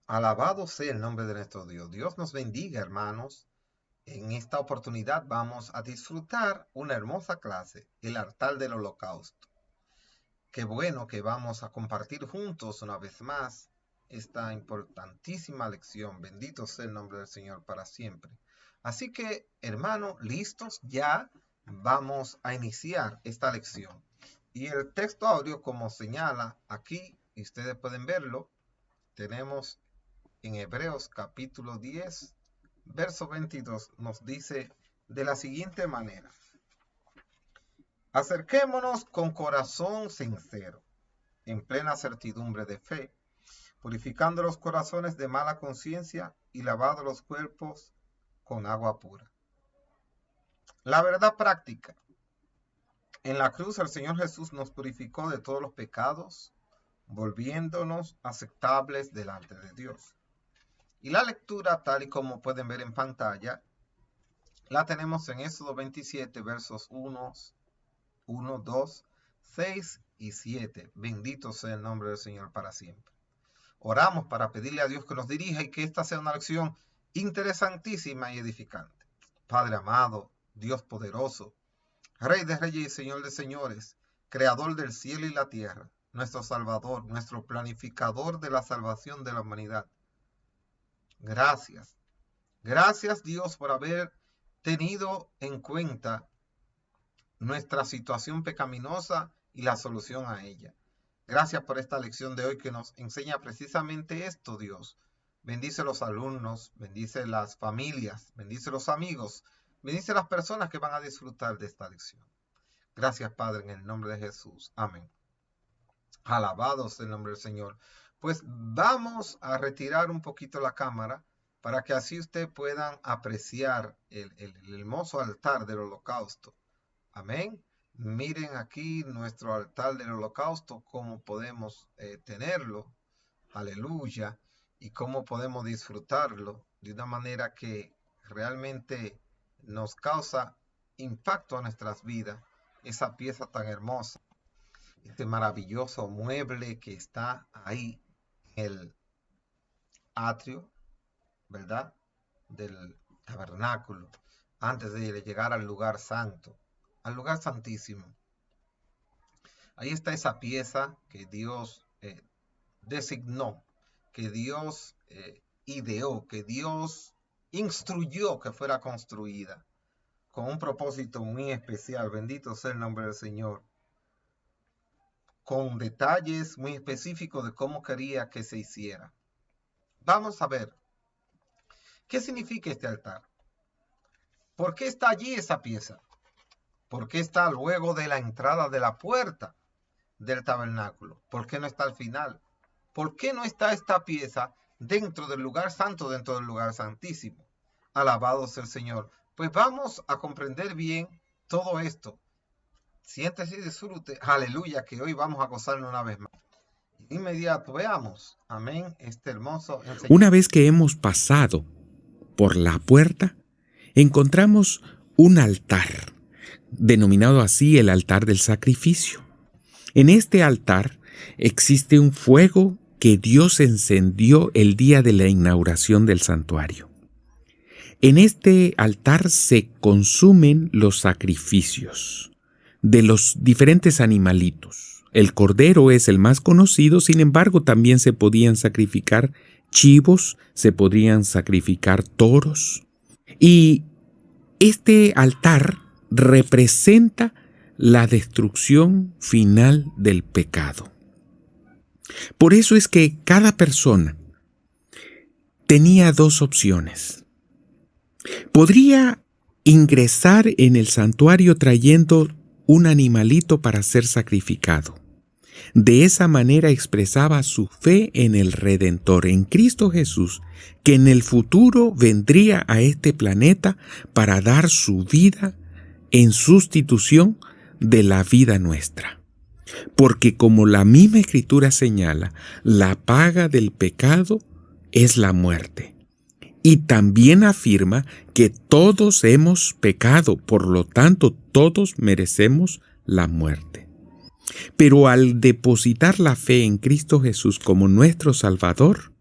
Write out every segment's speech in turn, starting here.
Alabado sea el nombre de nuestro Dios. Dios nos bendiga, hermanos. En esta oportunidad vamos a disfrutar una hermosa clase, el altar del holocausto. Qué bueno que vamos a compartir juntos una vez más esta importantísima lección. Bendito sea el nombre del Señor para siempre. Así que, hermanos, listos, ya vamos a iniciar esta lección. Y el texto audio, como señala aquí, y ustedes pueden verlo, tenemos en Hebreos capítulo 10, verso 22, nos dice de la siguiente manera: acerquémonos con corazón sincero, en plena certidumbre de fe, purificando los corazones de mala conciencia y lavando los cuerpos con agua pura. La verdad práctica. En la cruz el Señor Jesús nos purificó de todos los pecados, volviéndonos aceptables delante de Dios. Y la lectura, tal y como pueden ver en pantalla, la tenemos en Éxodo 27, versos 1, 2, 6 y 7. Bendito sea el nombre del Señor para siempre. Oramos para pedirle a Dios que nos dirija y que esta sea una lección interesantísima y edificante. Padre amado, Dios poderoso, Rey de reyes y Señor de señores, Creador del cielo y la tierra, nuestro Salvador, nuestro planificador de la salvación de la humanidad. Gracias. Gracias, Dios, por haber tenido en cuenta nuestra situación pecaminosa y la solución a ella. Gracias por esta lección de hoy que nos enseña precisamente esto, Dios. Bendice los alumnos, bendice las familias, bendice los amigos, bendice las personas que van a disfrutar de esta lección. Gracias, Padre, en el nombre de Jesús. Amén. Alabado sea el nombre del Señor. Pues vamos a retirar un poquito la cámara para que así ustedes puedan apreciar el hermoso altar del holocausto. Amén. Miren aquí nuestro altar del holocausto, cómo podemos tenerlo. Aleluya. Y cómo podemos disfrutarlo de una manera que realmente nos causa impacto a nuestras vidas. Esa pieza tan hermosa. Este maravilloso mueble que está ahí en el atrio, ¿verdad?, del tabernáculo, antes de llegar al lugar santo, al lugar santísimo. Ahí está esa pieza que Dios designó, que Dios ideó, que Dios instruyó que fuera construida, con un propósito muy especial. Bendito sea el nombre del Señor. Con detalles muy específicos de cómo quería que se hiciera. Vamos a ver, ¿qué significa este altar? ¿Por qué está allí esa pieza? ¿Por qué está luego de la entrada de la puerta del tabernáculo? ¿Por qué no está al final? ¿Por qué no está esta pieza dentro del lugar santo, dentro del lugar santísimo? Alabado sea el Señor. Pues vamos a comprender bien todo esto. Siéntese y disfrute, aleluya, que hoy vamos a gozarnos una vez más. Inmediato, veamos, amén, este hermoso enseñanza. Una vez que hemos pasado por la puerta, encontramos un altar, denominado así el altar del sacrificio. En este altar existe un fuego que Dios encendió el día de la inauguración del santuario. En este altar se consumen los sacrificios de los diferentes animalitos. El cordero es el más conocido, sin embargo, también se podían sacrificar chivos, se podrían sacrificar toros. Y este altar representa la destrucción final del pecado. Por eso es que cada persona tenía dos opciones. Podría ingresar en el santuario trayendo un animalito para ser sacrificado. De esa manera expresaba su fe en el Redentor, en Cristo Jesús, que en el futuro vendría a este planeta para dar su vida en sustitución de la vida nuestra. Porque como la misma Escritura señala, la paga del pecado es la muerte. Y también afirma que todos hemos pecado, por lo tanto todos merecemos la muerte. Pero al depositar la fe en Cristo Jesús como nuestro Salvador,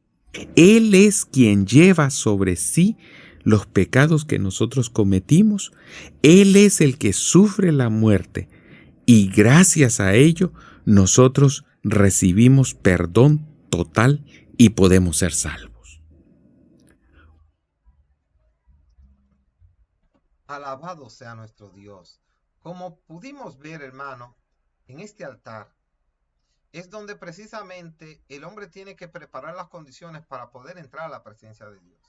Él es quien lleva sobre sí los pecados que nosotros cometimos. Él es el que sufre la muerte y gracias a ello nosotros recibimos perdón total y podemos ser salvos. Alabado sea nuestro Dios. Como pudimos ver, hermano, en este altar es donde precisamente el hombre tiene que preparar las condiciones para poder entrar a la presencia de Dios.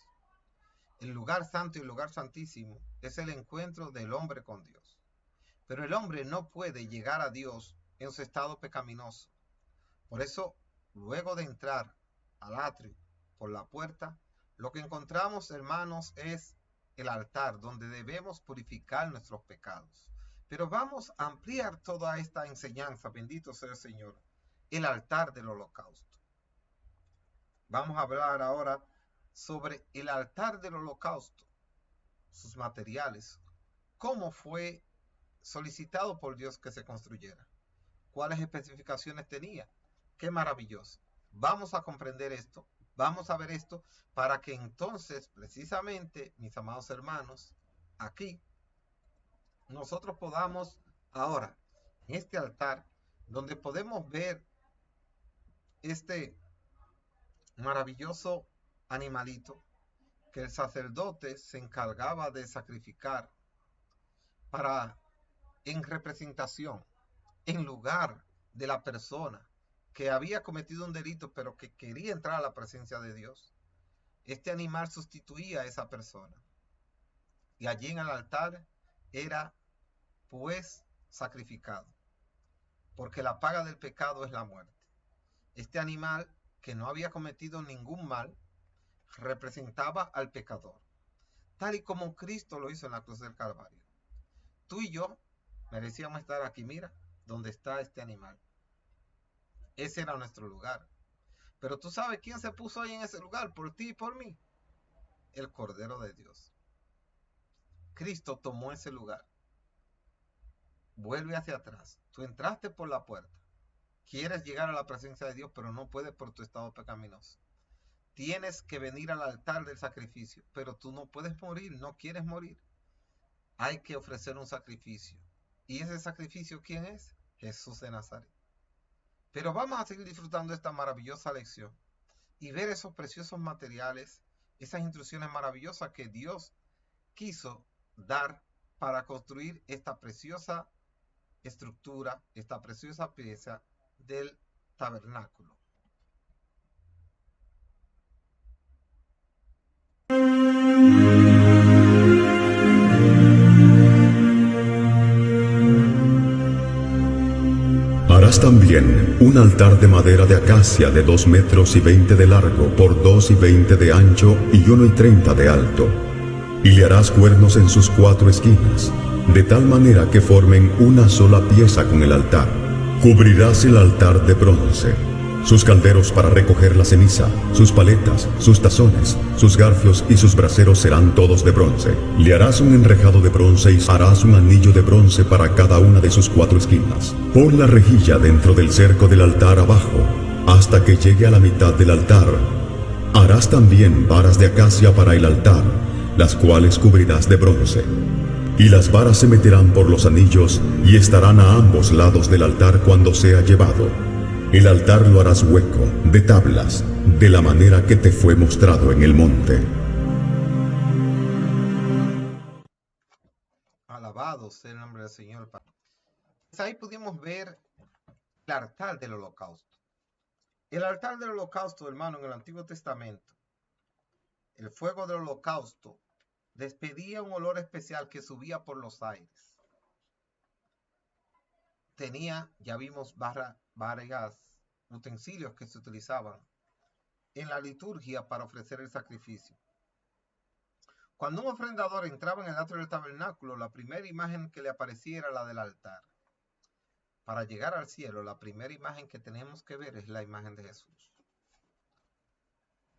El lugar santo y el lugar santísimo es el encuentro del hombre con Dios. Pero el hombre no puede llegar a Dios en su estado pecaminoso. Por eso, luego de entrar al atrio por la puerta, lo que encontramos, hermanos, es el altar donde debemos purificar nuestros pecados. Pero vamos a ampliar toda esta enseñanza, bendito sea el Señor, el altar del holocausto. Vamos a hablar ahora sobre el altar del holocausto, sus materiales, cómo fue solicitado por Dios que se construyera, cuáles especificaciones tenía. Qué maravilloso. Vamos a comprender esto, vamos a ver esto, para que entonces, precisamente, mis amados hermanos, aquí, nosotros podamos ahora, en este altar, donde podemos ver este maravilloso animalito que el sacerdote se encargaba de sacrificar para, en representación, en lugar de la persona que había cometido un delito pero que quería entrar a la presencia de Dios. Este animal sustituía a esa persona y allí en el altar era pues sacrificado, porque la paga del pecado es la muerte. Este animal, que no había cometido ningún mal, representaba al pecador, tal y como Cristo lo hizo en la cruz del Calvario. Tú y yo merecíamos estar aquí, mira, donde está este animal. Ese era nuestro lugar. Pero tú sabes quién se puso ahí en ese lugar, por ti y por mí. El Cordero de Dios. Cristo tomó ese lugar. Vuelve hacia atrás. Tú entraste por la puerta. Quieres llegar a la presencia de Dios, pero no puedes por tu estado pecaminoso. Tienes que venir al altar del sacrificio, pero tú no puedes morir, no quieres morir. Hay que ofrecer un sacrificio. ¿Y ese sacrificio quién es? Jesús de Nazaret. Pero vamos a seguir disfrutando esta maravillosa lección y ver esos preciosos materiales, esas instrucciones maravillosas que Dios quiso dar para construir esta preciosa estructura, esta preciosa pieza del tabernáculo. Harás también un altar de madera de acacia de 2 metros y 20 de largo por 2 y 20 de ancho y 1 y 30 de alto. Y le harás cuernos en sus 4 esquinas, de tal manera que formen una sola pieza con el altar. Cubrirás el altar de bronce. Sus calderos para recoger la ceniza, sus paletas, sus tazones, sus garfios y sus braseros serán todos de bronce. Le harás un enrejado de bronce y harás un anillo de bronce para cada una de sus 4 esquinas. Pon la rejilla dentro del cerco del altar abajo, hasta que llegue a la mitad del altar. Harás también varas de acacia para el altar, las cuales cubrirás de bronce. Y las varas se meterán por los anillos y estarán a ambos lados del altar cuando sea llevado. El altar lo harás hueco, de tablas, de la manera que te fue mostrado en el monte. Alabado sea el nombre del Señor. Pues ahí pudimos ver el altar del holocausto. El altar del holocausto, hermano, en el Antiguo Testamento, el fuego del holocausto despedía un olor especial que subía por los aires. Tenía, ya vimos, varios utensilios que se utilizaban en la liturgia para ofrecer el sacrificio. Cuando un ofrendador entraba en el atrio del tabernáculo, la primera imagen que le aparecía era la del altar. Para llegar al cielo, la primera imagen que tenemos que ver es la imagen de Jesús.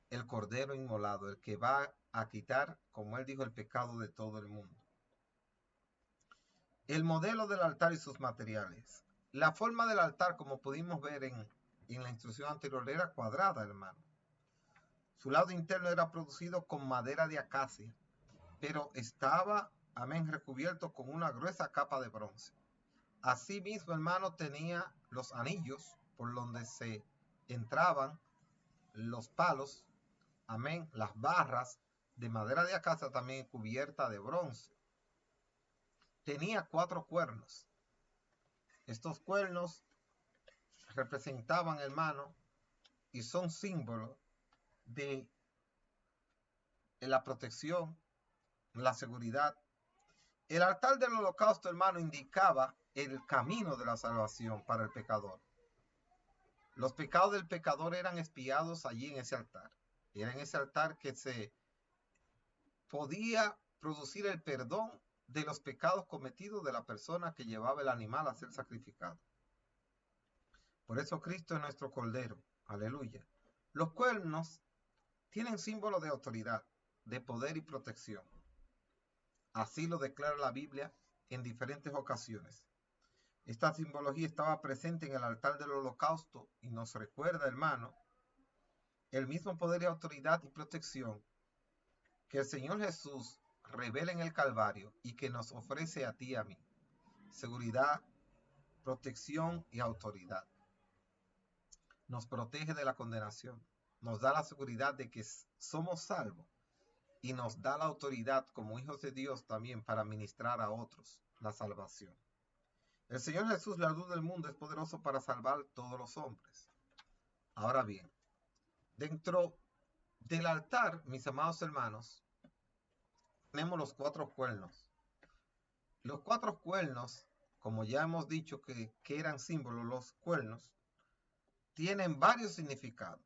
El Cordero inmolado, el que va a quitar, como él dijo, el pecado de todo el mundo. El modelo del altar y sus materiales. La forma del altar, como pudimos ver en la instrucción anterior, era cuadrada, hermano. Su lado interno era producido con madera de acacia, pero estaba, amén, recubierto con una gruesa capa de bronce. Asimismo, hermano, tenía los anillos por donde se entraban los palos, amén, las barras de madera de acacia también cubierta de bronce. Tenía 4 cuernos. Estos cuernos representaban, hermano, y son símbolos de la protección, la seguridad. El altar del holocausto, hermano, indicaba el camino de la salvación para el pecador. Los pecados del pecador eran expiados allí en ese altar. Era en ese altar que se podía producir el perdón de los pecados cometidos de la persona que llevaba el animal a ser sacrificado. Por eso Cristo es nuestro Cordero. Aleluya. Los cuernos tienen símbolo de autoridad, de poder y protección. Así lo declara la Biblia en diferentes ocasiones. Esta simbología estaba presente en el altar del holocausto y nos recuerda, hermano, el mismo poder y autoridad y protección que el Señor Jesús revela en el Calvario y que nos ofrece a ti y a mí. Seguridad, protección y autoridad. Nos protege de la condenación, nos da la seguridad de que somos salvos y nos da la autoridad como hijos de Dios también para ministrar a otros la salvación. El Señor Jesús, la luz del mundo, es poderoso para salvar a todos los hombres. Ahora bien, dentro del altar, mis amados hermanos, tenemos los 4 cuernos. Los 4 cuernos, como ya hemos dicho que eran símbolos, los cuernos, tienen varios significados.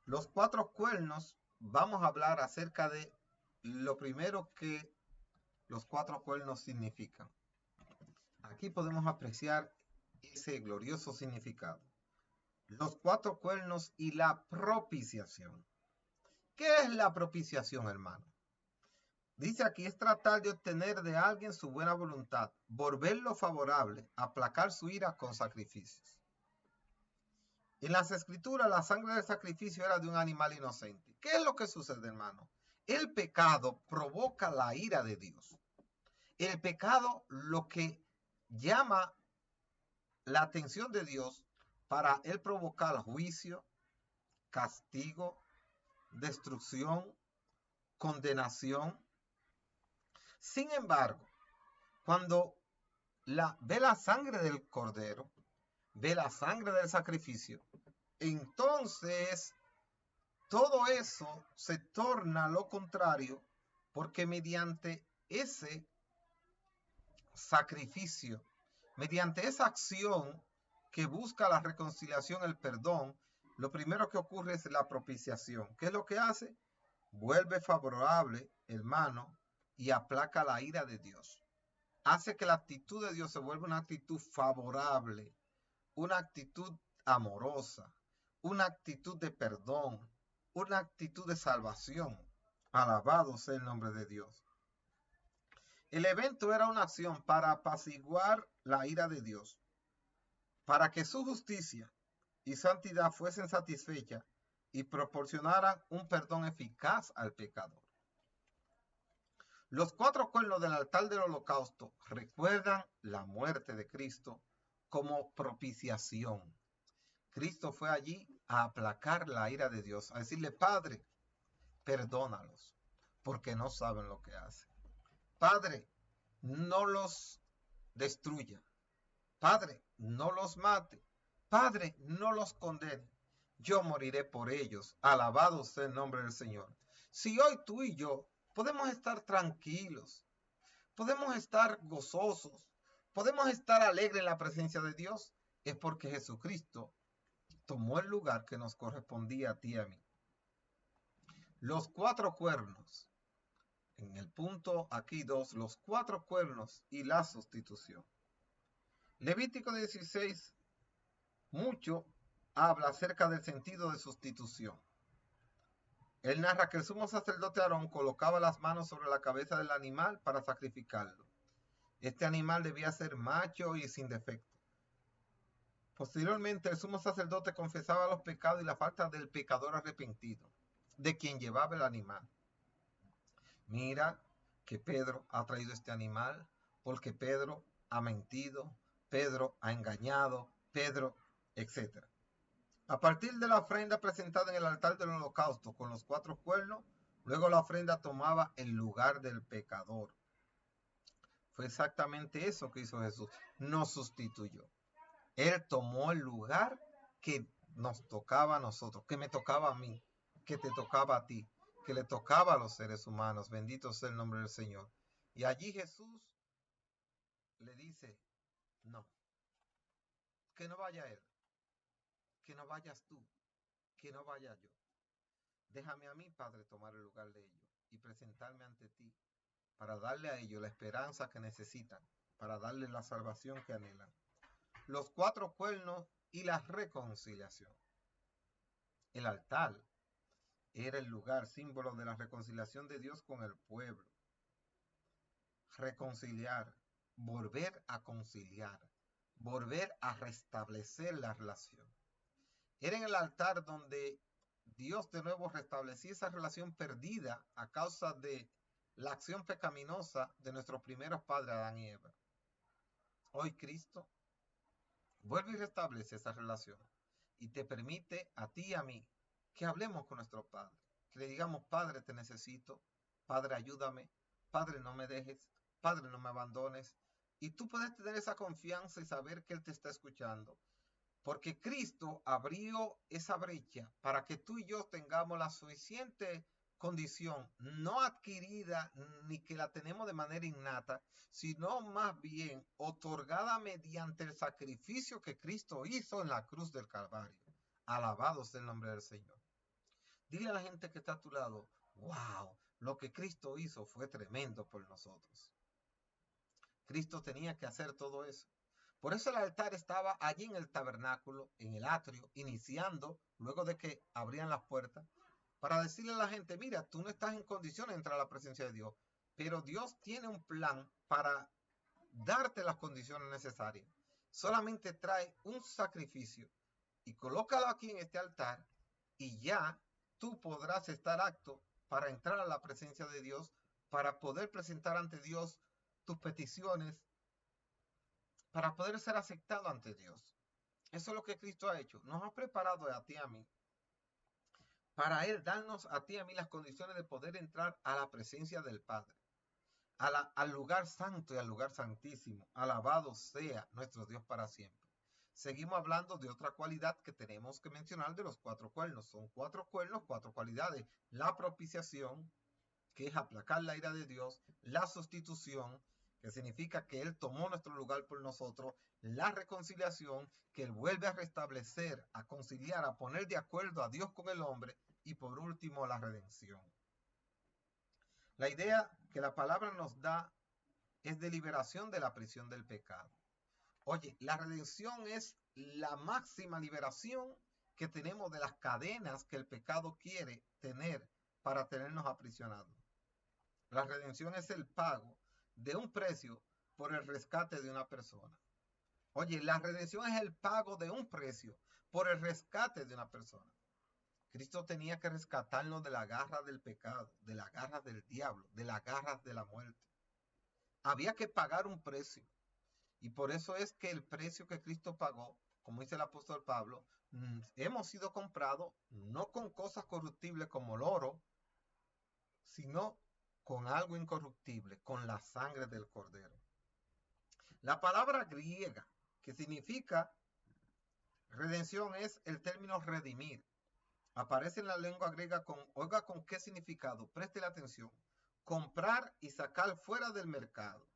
Los 4 cuernos, vamos a hablar acerca de lo primero que los 4 cuernos significan. Aquí podemos apreciar ese glorioso significado. Los 4 cuernos y la propiciación. ¿Qué es la propiciación, hermano? Dice aquí, es tratar de obtener de alguien su buena voluntad, volverlo favorable, aplacar su ira con sacrificios. En las Escrituras, la sangre del sacrificio era de un animal inocente. ¿Qué es lo que sucede, hermano? El pecado provoca la ira de Dios. El pecado lo que llama la atención de Dios para él provocar juicio, castigo, destrucción, condenación. Sin embargo, cuando ve la sangre del cordero, ve la sangre del sacrificio, entonces todo eso se torna lo contrario, porque mediante ese sacrificio, mediante esa acción que busca la reconciliación, el perdón, lo primero que ocurre es la propiciación. ¿Qué es lo que hace? Vuelve favorable, hermano, y aplaca la ira de Dios. Hace que la actitud de Dios se vuelva una actitud favorable, una actitud amorosa, una actitud de perdón, una actitud de salvación. Alabado sea el nombre de Dios. El evento era una acción para apaciguar la ira de Dios, para que su justicia y santidad fuesen satisfechas y proporcionaran un perdón eficaz al pecador. Los 4 cuernos del altar del holocausto recuerdan la muerte de Cristo como propiciación. Cristo fue allí a aplacar la ira de Dios, a decirle, Padre, perdónalos, porque no saben lo que hacen. Padre, no los destruya. Padre, no los mate. Padre, no los condene. Yo moriré por ellos. Alabado sea el nombre del Señor. Si hoy tú y yo podemos estar tranquilos, podemos estar gozosos, podemos estar alegres en la presencia de Dios, es porque Jesucristo tomó el lugar que nos correspondía a ti y a mí. Los 4 cuernos. En el punto aquí 2, los 4 cuernos y la sustitución. Levítico 16, mucho habla acerca del sentido de sustitución. Él narra que el sumo sacerdote Aarón colocaba las manos sobre la cabeza del animal para sacrificarlo. Este animal debía ser macho y sin defecto. Posteriormente, el sumo sacerdote confesaba los pecados y la falta del pecador arrepentido. de quien llevaba el animal. Mira que Pedro ha traído este animal porque Pedro ha mentido, Pedro ha engañado, Pedro, etc. A partir de la ofrenda presentada en el altar del holocausto con los 4 cuernos, luego la ofrenda tomaba el lugar del pecador. Fue exactamente eso que hizo Jesús. Nos sustituyó. Él tomó el lugar que nos tocaba a nosotros, que me tocaba a mí, que te tocaba a ti, que le tocaba a los seres humanos. Bendito sea el nombre del Señor. Y allí Jesús le dice, no, que no vaya él, que no vayas tú, que no vaya yo. Déjame a mí, Padre, tomar el lugar de ellos y presentarme ante ti para darle a ellos la esperanza que necesitan, para darle la salvación que anhelan. Los 4 cuernos y la reconciliación. El altar era el lugar, símbolo de la reconciliación de Dios con el pueblo. Reconciliar, volver a conciliar, volver a restablecer la relación. Era en el altar donde Dios de nuevo restablecía esa relación perdida a causa de la acción pecaminosa de nuestros primeros padres, Adán y Eva. Hoy Cristo vuelve y restablece esa relación y te permite a ti y a mí que hablemos con nuestro Padre, que le digamos, Padre, te necesito, Padre, ayúdame, Padre, no me dejes, Padre, no me abandones. Y tú puedes tener esa confianza y saber que Él te está escuchando, porque Cristo abrió esa brecha para que tú y yo tengamos la suficiente condición, no adquirida ni que la tenemos de manera innata, sino más bien otorgada mediante el sacrificio que Cristo hizo en la cruz del Calvario. Alabado sea el nombre del Señor. Dile a la gente que está a tu lado, wow, lo que Cristo hizo fue tremendo por nosotros. Cristo tenía que hacer todo eso. Por eso el altar estaba allí en el tabernáculo, en el atrio, iniciando, luego de que abrían las puertas, para decirle a la gente, mira, tú no estás en condiciones de entrar a la presencia de Dios, pero Dios tiene un plan para darte las condiciones necesarias. Solamente trae un sacrificio y colócalo aquí en este altar y ya tú podrás estar apto para entrar a la presencia de Dios, para poder presentar ante Dios tus peticiones, para poder ser aceptado ante Dios. Eso es lo que Cristo ha hecho. Nos ha preparado a ti y a mí, para Él darnos a ti y a mí las condiciones de poder entrar a la presencia del Padre, al lugar santo y al lugar santísimo. Alabado sea nuestro Dios para siempre. Seguimos hablando de otra cualidad que tenemos que mencionar de los 4 cuernos. Son 4 cuernos, 4 cualidades. La propiciación, que es aplacar la ira de Dios. La sustitución, que significa que Él tomó nuestro lugar por nosotros. La reconciliación, que Él vuelve a restablecer, a conciliar, a poner de acuerdo a Dios con el hombre. Y por último, la redención. La idea que la palabra nos da es de liberación de la prisión del pecado. Oye, la redención es la máxima liberación que tenemos de las cadenas que el pecado quiere tener para tenernos aprisionados. La redención es el pago de un precio por el rescate de una persona. Oye, la redención es el pago de un precio por el rescate de una persona. Cristo tenía que rescatarnos de la garra del pecado, de la garra del diablo, de las garras de la muerte. Había que pagar un precio. Y por eso es que el precio que Cristo pagó, como dice el apóstol Pablo, hemos sido comprados no con cosas corruptibles como el oro, sino con algo incorruptible, con la sangre del Cordero. La palabra griega que significa redención es el término redimir. Aparece en la lengua griega oiga con qué significado, preste la atención, comprar y sacar fuera del mercado.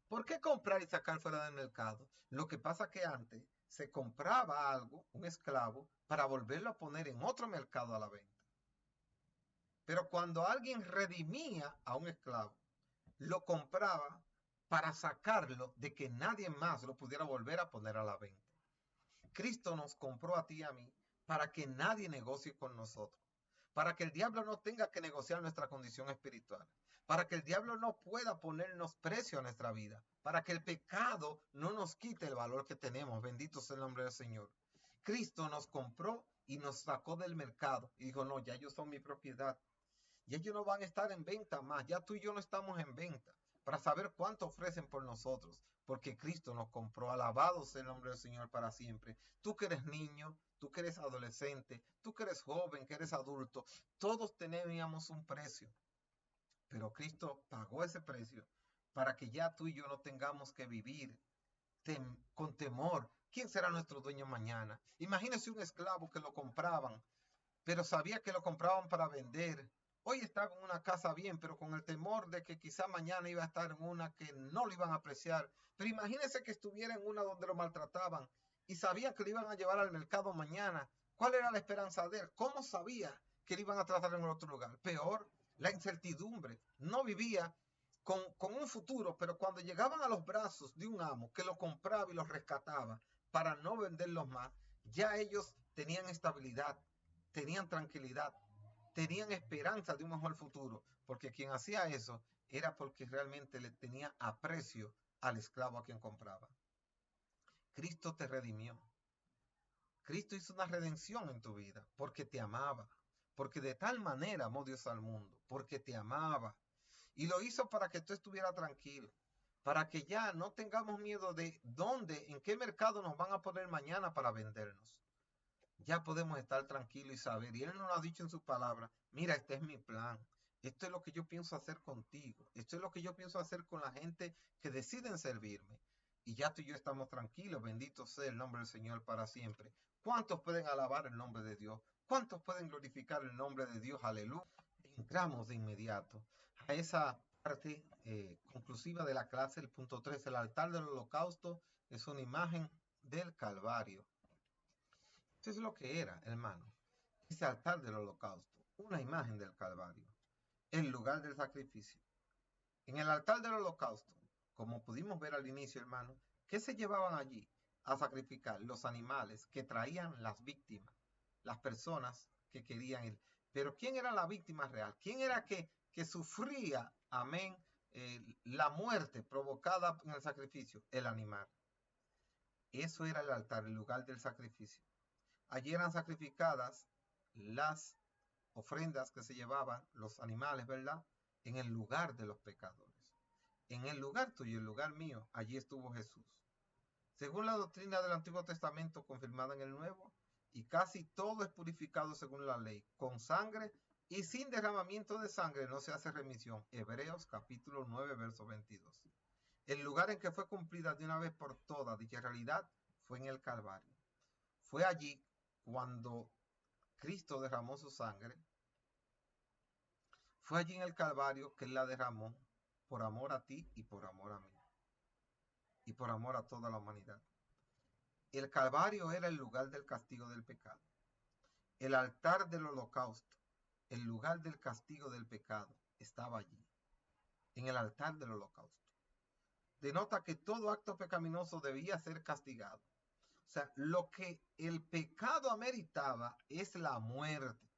¿Por qué comprar y sacar fuera del mercado? Lo que pasa que antes se compraba algo, un esclavo, para volverlo a poner en otro mercado a la venta. Pero cuando alguien redimía a un esclavo, lo compraba para sacarlo de que nadie más lo pudiera volver a poner a la venta. Cristo nos compró a ti y a mí para que nadie negocie con nosotros, para que el diablo no tenga que negociar nuestra condición espiritual, para que el diablo no pueda ponernos precio a nuestra vida, para que el pecado no nos quite el valor que tenemos. Bendito sea el nombre del Señor. Cristo nos compró y nos sacó del mercado y dijo, no, ya ellos son mi propiedad. Y ellos no van a estar en venta más. Ya tú y yo no estamos en venta para saber cuánto ofrecen por nosotros, porque Cristo nos compró. Alabado sea el nombre del Señor para siempre. Tú que eres niño, tú que eres adolescente, tú que eres joven, que eres adulto, todos teníamos un precio, pero Cristo pagó ese precio para que ya tú y yo no tengamos que vivir con temor. ¿Quién será nuestro dueño mañana? Imagínese un esclavo que lo compraban, pero sabía que lo compraban para vender. Hoy estaba en una casa bien, pero con el temor de que quizá mañana iba a estar en una que no lo iban a apreciar. Pero imagínese que estuviera en una donde lo maltrataban y sabían que lo iban a llevar al mercado mañana. ¿Cuál era la esperanza de él? ¿Cómo sabía que lo iban a tratar en otro lugar? Peor, la incertidumbre. No vivía con un futuro, pero cuando llegaban a los brazos de un amo que lo compraba y los rescataba para no venderlos más, ya ellos tenían estabilidad, tenían tranquilidad, tenían esperanza de un mejor futuro, porque quien hacía eso era porque realmente le tenía aprecio al esclavo a quien compraba. Cristo te redimió. Cristo hizo una redención en tu vida porque te amaba, porque de tal manera amó Dios al mundo, porque te amaba. Y lo hizo para que tú estuvieras tranquilo, para que ya no tengamos miedo de dónde, en qué mercado nos van a poner mañana para vendernos. Ya podemos estar tranquilos y saber, y Él nos lo ha dicho en su palabra, mira, este es mi plan, esto es lo que yo pienso hacer contigo, esto es lo que yo pienso hacer con la gente que deciden servirme. Y ya tú y yo estamos tranquilos, bendito sea el nombre del Señor para siempre. ¿Cuántos pueden alabar el nombre de Dios? ¿Cuántos pueden glorificar el nombre de Dios? Aleluya. Entramos de inmediato a esa parte conclusiva de la clase, el punto 3, el altar del holocausto es una imagen del Calvario. Esto es lo que era, hermano, ese altar del holocausto, una imagen del Calvario, el lugar del sacrificio. En el altar del holocausto, como pudimos ver al inicio, hermano, ¿qué se llevaban allí a sacrificar? Los animales que traían las víctimas, las personas que querían ir. Pero ¿quién era la víctima real? ¿Quién era que sufría, amén, la muerte provocada en el sacrificio? El animal. Eso era el altar, el lugar del sacrificio. Allí eran sacrificadas las ofrendas que se llevaban, los animales, ¿verdad? En el lugar de los pecadores. En el lugar tuyo, el lugar mío, allí estuvo Jesús. Según la doctrina del Antiguo Testamento confirmada en el Nuevo, y casi todo es purificado según la ley, con sangre y sin derramamiento de sangre no se hace remisión. Hebreos capítulo 9, verso 22. El lugar en que fue cumplida de una vez por todas dicha realidad fue en el Calvario. Fue allí cuando Cristo derramó su sangre. Fue allí en el Calvario que Él la derramó por amor a ti y por amor a mí. Y por amor a toda la humanidad. El Calvario era el lugar del castigo del pecado. El altar del holocausto, el lugar del castigo del pecado, estaba allí. En el altar del holocausto. Denota que todo acto pecaminoso debía ser castigado. O sea, lo que el pecado ameritaba es la muerte.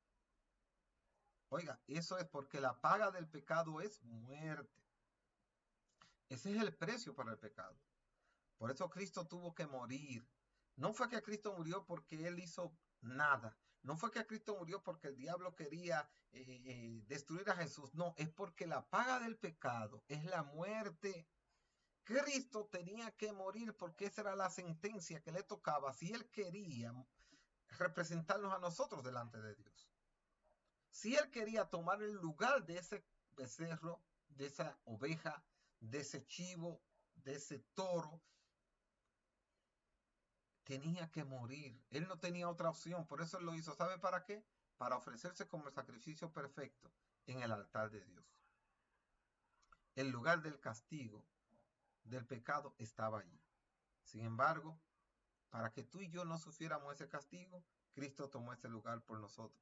Oiga, eso es porque la paga del pecado es muerte. Ese es el precio para el pecado. Por eso Cristo tuvo que morir. No fue que Cristo murió porque Él hizo nada. No fue que Cristo murió porque el diablo quería destruir a Jesús. No, es porque la paga del pecado es la muerte. Cristo tenía que morir porque esa era la sentencia que le tocaba si Él quería representarnos a nosotros delante de Dios. Si Él quería tomar el lugar de ese becerro, de esa oveja, de ese chivo, de ese toro, tenía que morir. Él no tenía otra opción, por eso Él lo hizo. ¿Sabe para qué? Para ofrecerse como el sacrificio perfecto en el altar de Dios. El lugar del castigo, del pecado, estaba allí. Sin embargo, para que tú y yo no sufriéramos ese castigo, Cristo tomó ese lugar por nosotros.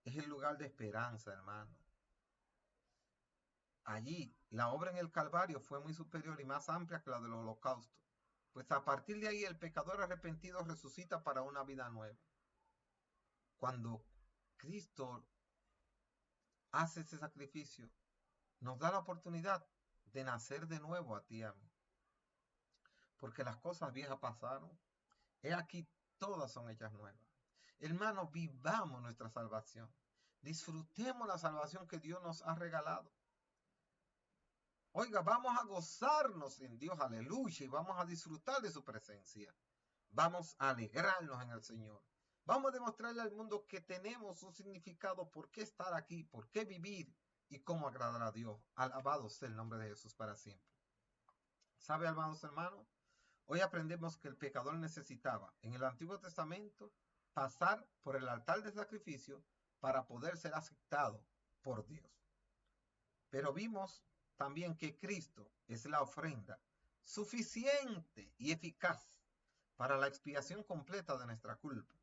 Es el lugar de esperanza, hermano. Allí, la obra en el Calvario fue muy superior y más amplia que la del holocausto. Pues a partir de ahí el pecador arrepentido resucita para una vida nueva. Cuando Cristo hace ese sacrificio, nos da la oportunidad de nacer de nuevo a ti y a mí. Porque las cosas viejas pasaron. He aquí, todas son hechas nuevas. Hermanos, vivamos nuestra salvación. Disfrutemos la salvación que Dios nos ha regalado. Oiga, vamos a gozarnos en Dios, aleluya, y vamos a disfrutar de su presencia. Vamos a alegrarnos en el Señor. Vamos a demostrarle al mundo que tenemos un significado por qué estar aquí, por qué vivir y cómo agradar a Dios. Alabado sea el nombre de Jesús para siempre. ¿Sabe, amados hermanos? Hoy aprendemos que el pecador necesitaba en el Antiguo Testamento pasar por el altar de sacrificio para poder ser aceptado por Dios. Pero vimos también que Cristo es la ofrenda suficiente y eficaz para la expiación completa de nuestra culpa.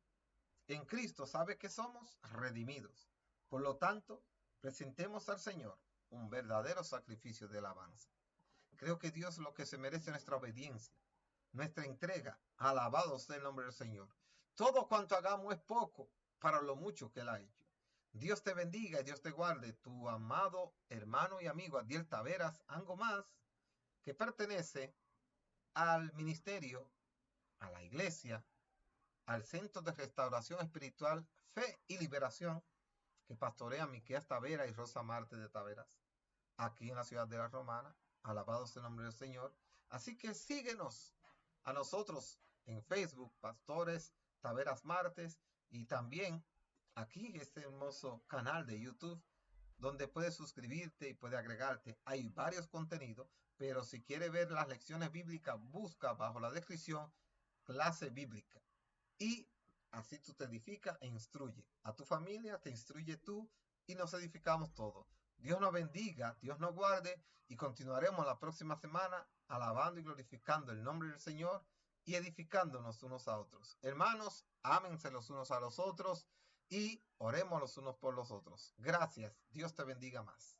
En Cristo sabe que somos redimidos. Por lo tanto, presentemos al Señor un verdadero sacrificio de alabanza. Creo que Dios lo que se merece es nuestra obediencia, nuestra entrega. Alabado sea el nombre del Señor. Todo cuanto hagamos es poco para lo mucho que Él ha hecho. Dios te bendiga y Dios te guarde. Tu amado hermano y amigo Adiel Taveras Ango Más, que pertenece al ministerio, a la iglesia, al Centro de Restauración Espiritual, Fe y Liberación, que pastorea Miqueas Taveras y Rosa Marte de Taveras, aquí en la ciudad de La Romana. Alabado sea el nombre del Señor. Así que síguenos a nosotros en Facebook, Pastores Taveras Martes, y también aquí este hermoso canal de YouTube, donde puedes suscribirte y puedes agregarte. Hay varios contenidos, pero si quieres ver las lecciones bíblicas, busca bajo la descripción clase bíblica. Y así tú te edificas e instruye a tu familia, te instruye tú y nos edificamos todos. Dios nos bendiga, Dios nos guarde y continuaremos la próxima semana alabando y glorificando el nombre del Señor y edificándonos unos a otros. Hermanos, ámense los unos a los otros y oremos los unos por los otros. Gracias. Dios te bendiga más.